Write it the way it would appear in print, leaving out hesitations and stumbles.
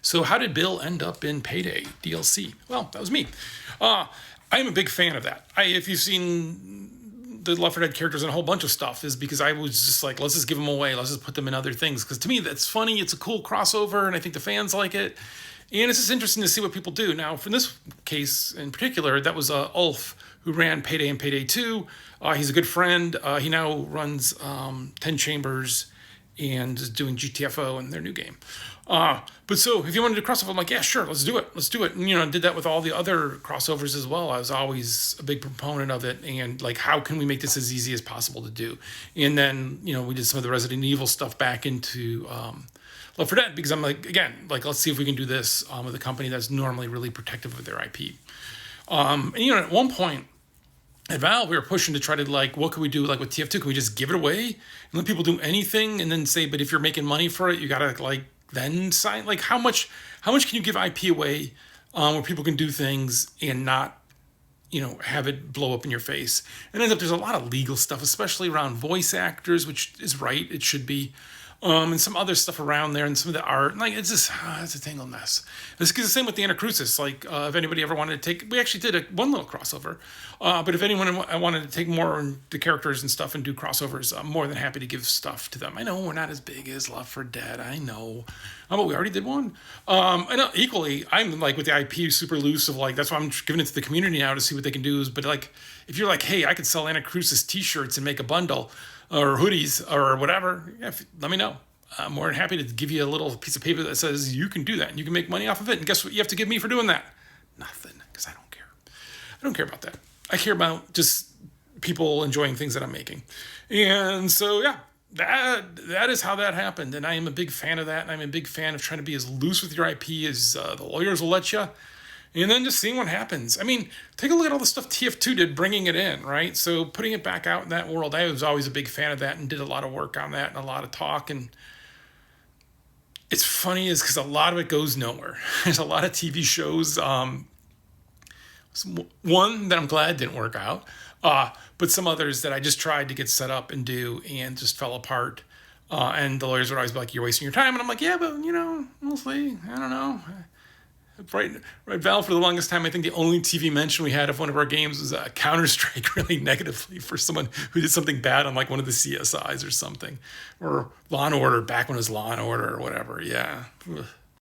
So how did Bill end up in Payday DLC? Well, that was me. I'm a big fan of that. If you've seen the Left 4 Dead characters and a whole bunch of stuff, is because I was just like, let's just give them away. Let's just put them in other things. Because to me, that's funny. It's a cool crossover, and I think the fans like it. And it's just interesting to see what people do. Now, for this case in particular, that was Ulf, who ran Payday and Payday 2. He's a good friend. He now runs 10 Chambers and is doing GTFO in their new game. But so if you wanted to crossover, I'm like, yeah, sure, let's do it. Let's do it. And, did that with all the other crossovers as well. I was always a big proponent of it. And like, how can we make this as easy as possible to do? And then, we did some of the Resident Evil stuff back into Left 4 Dead, because I'm like, again, like, let's see if we can do this with a company that's normally really protective of their IP. And, at one point, at Valve, we were pushing to try to like, what could we do like with TF2? Can we just give it away and let people do anything, and then say, but if you're making money for it, you gotta like then sign? Like, how much can you give IP away where people can do things and not, have it blow up in your face? And ends up there's a lot of legal stuff, especially around voice actors, which is right, it should be. And some other stuff around there, and some of the art. Like, it's just, it's a tangled mess. It's the same with the Anacrusis. Like, if anybody ever wanted to take, we actually did one little crossover. But if anyone wanted to take more on the characters and stuff and do crossovers, I'm more than happy to give stuff to them. I know we're not as big as Left 4 Dead. I know. But we already did one. I know equally, I'm like with the IP super loose of like, that's why I'm giving it to the community now to see what they can do. But like, if you're like, hey, I could sell Anacrusis t-shirts and make a bundle, or hoodies or whatever, yeah, let me know. I'm more than happy to give you a little piece of paper that says you can do that and you can make money off of it. And guess what you have to give me for doing that? Nothing, because I don't care. I don't care about that. I care about just people enjoying things that I'm making. And so, yeah, that is how that happened. And I am a big fan of that. And I'm a big fan of trying to be as loose with your IP as the lawyers will let you. And then just seeing what happens. I mean, take a look at all the stuff TF2 did, bringing it in, right? So putting it back out in that world, I was always a big fan of that and did a lot of work on that and a lot of talk. And it's funny is because a lot of it goes nowhere. There's a lot of TV shows. One that I'm glad didn't work out, but some others that I just tried to get set up and do and just fell apart. And the lawyers would always be like, you're wasting your time. And I'm like, yeah, but, we'll see. I don't know. Right, Valve, for the longest time, I think the only TV mention we had of one of our games was Counter-Strike really negatively for someone who did something bad on like one of the CSIs or something. Or Law & Order, back when it was Law & Order or whatever, yeah.